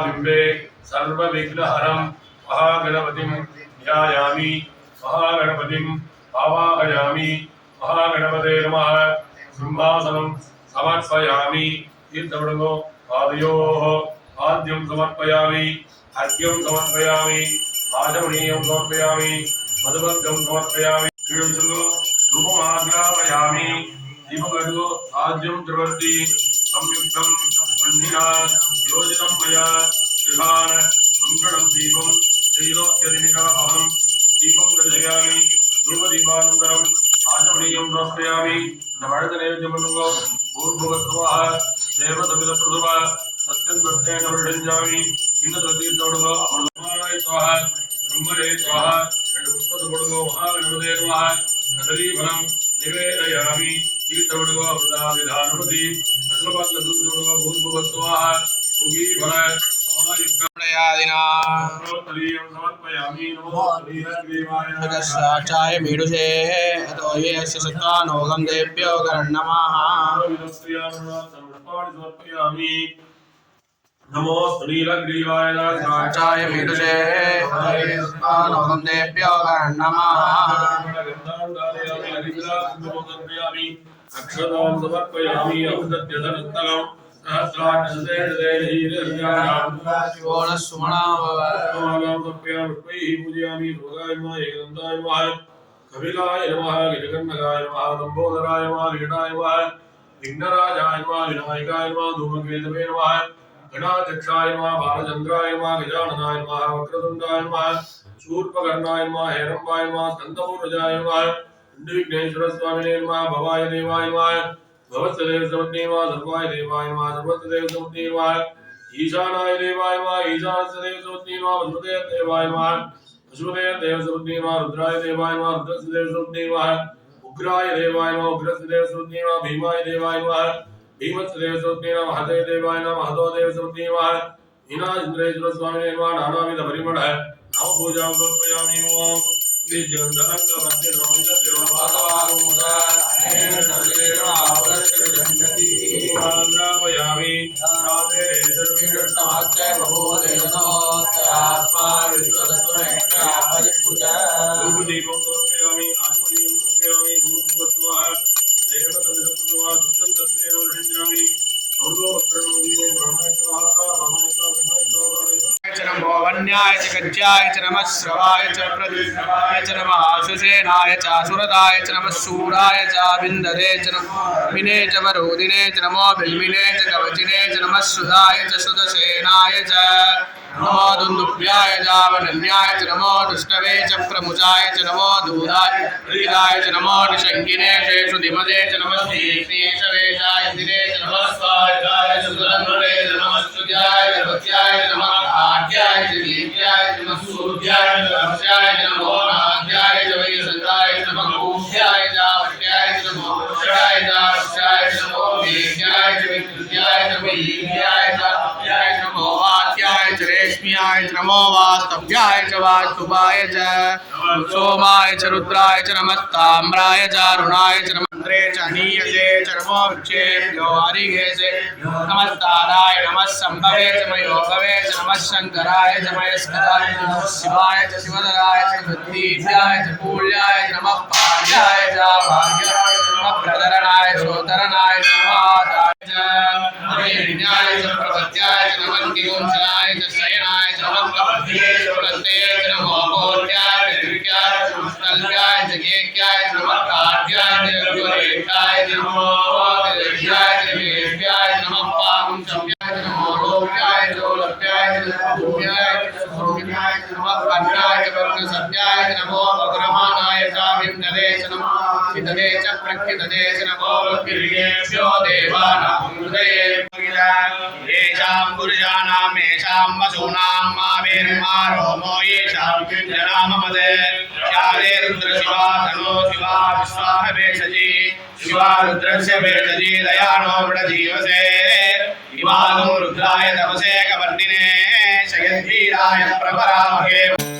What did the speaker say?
बिंबे सर्वविघ्नहरं महागणपतिं ध्यायामि महागणपतिं आवाहयामि महागणपते नमः सिंहासनं समर्पयामि तीर्थवडगो पादयोः आद्यं समर्पयामि अर्घ्यं समर्पयामि आचमनीयं समर्पयामि मधुबद्धं समर्पयामि धूपमाग्रापयामि दीपगडो आद्यं प्रवर्ति संयुक्तं बन्धिना योजितं मया गृहाण मङ्गलं दीपं त्रैलोक्यदिनिकापहं दीपं दर्शयामि धूपदीपानन्तरम् आचमनीयं समर्पयामि नवनैवेद्यमनुगो भूर्भुवस्वः देवतमिदप्रभुः सत्यं वर्षञ्जामि किन्नतीर्थवडगो अमृतमाय स्वाहा ब्रह्मणे स्वाहा पुष्पतवडगो महागणपते नमः कदलीफलं निवेदयामि तीर्थवडगो अमृताविधानमति रत्नपात्रदूतवडगो भूर्भुवस्वः भुगीफल चाय मीडुषे अतो ये सत्तानोगं देव्यो गणनमः नमो नीलग्रीवाय चाय मीडुषे सत्तानोगं देव्यो गणनमः अक्षतां समर्पयामि अमृतत्यधनस्थलं कपिलाय नमः गिरिकन्नकाय नमः लंबोदराय नमः लीलाय नमः विघ्नराजाय नमः विनायकाय नमः धूमकेतवे नमः गणाध्यक्षाय नमः बालचन्द्राय नमः गजाननाय नमः वक्रतुण्डाय नमः शूर्पकर्णाय नमः हेरम्बाय नमः स्कन्दपूर्वजाय नमः विघ्नेश्वर स्वामिने नमः भवाय देवाय नमः भवत्सदेव समन्ने नमः सर्वाय देवाय नमः सर्वत्सदेव समन्ने नमः ईशानाय देवाय नमः ईशानसदेव समन्ने नमः वसुदेव देवाय नमः वसुदेव देव समन्ने नमः रुद्राय देवाय नमः रुद्रसदेव समन्ने नमः उग्राय देवाय नमः उग्रसदेव समन्ने नमः भीमाय देवाय नमः भीमसदेव समन्ने नमः महदेव देवाय नमः महदोदेव समन्ने नमः हीनाचन्द्रेश्वर स्वामिने नमः नानाविध परिमळ नव पूजां समर्पयामि ओम वन्याय च गज्याय च नमः श्रवाय च प्रदीपाय च नमः सुषेणाय च सुरदाय च नमः शूराय च बिन्ददे च नमिने च वरोदिने च नमो बिल्मिने च कवचिने च नमः सुधाय च सुदसेनाय च नमो दुन्दुभ्याय च वनन्याय च नमो दुष्टवे च प्रमुचाय च नमो दूधाय प्रीताय च नमो निषङ्गिने च सुधिमदे च नमः श्रीकेशवेशाय दिने च नमः स्वाहाय च सुरन्वरे च नमः स्तुत्याय च भक्त्याय च नमः आद्याय च दीप्याय च नमः सूर्याय च रस्याय च नमो नाद्याय च वैसन्ताय च नमः ऊढ्याय च वट्याय च नमो षडाय च रस्याय च नमो वेद्याय च विकृत्याय च वैद्याय च अप्याय च नमो वात्याय च रेश्म्याय च नमो वास्तव्याय च वास्तुपाय च सोमाय च रुद्राय च नमः ताम्राय च अरुणाय च नमस्त्रे च नीयसे च नमो वृक्षेभ्यो हरिघेसे नमः ताराय नमः संभवे च मयोगवे च नमः शंकराय च मयस्कराय च नमः शिवाय च शिवधराय च बुद्धिभ्याय च पूज्याय च नमः पार्याय च भाग्याय च नमः प्रधरणाय शोधरणाय च नमः च अभिज्ञाय च प्रपत्याय च नमः किंचनाय च शयनाय च नमः कपद्ये च प्रत्यये च नमः कोट्याय च दीर्घ्याय च मुष्टल्याय च गेक्याय च नमः कार्याय च योरेशाय च नमः दिव्याय च वेद्याय च नमः पामुंशव्याय च नमः लोक्याय च लोप्याय च भूम्याय च सौम्याय च नमः कन्याय च वर्णसत्याय च नमो अग्रमाणाय च विन्ददे च नमः चितदे च प्रकृतदे च नमो गिर्येभ्यो देवानां हृदये येषां पुरुषाणां येषां वसूनां मावेर्मा रोमो येषां जनाममदे यादे रुद्रशिवा धनो शिवा विश्वाभवेशजी शिवा रुद्रस्य भेषजी दयानो वृणजीवसे इमागो रुद्राय तपसे कवर्णिने शयद्वीराय प्रपरामहे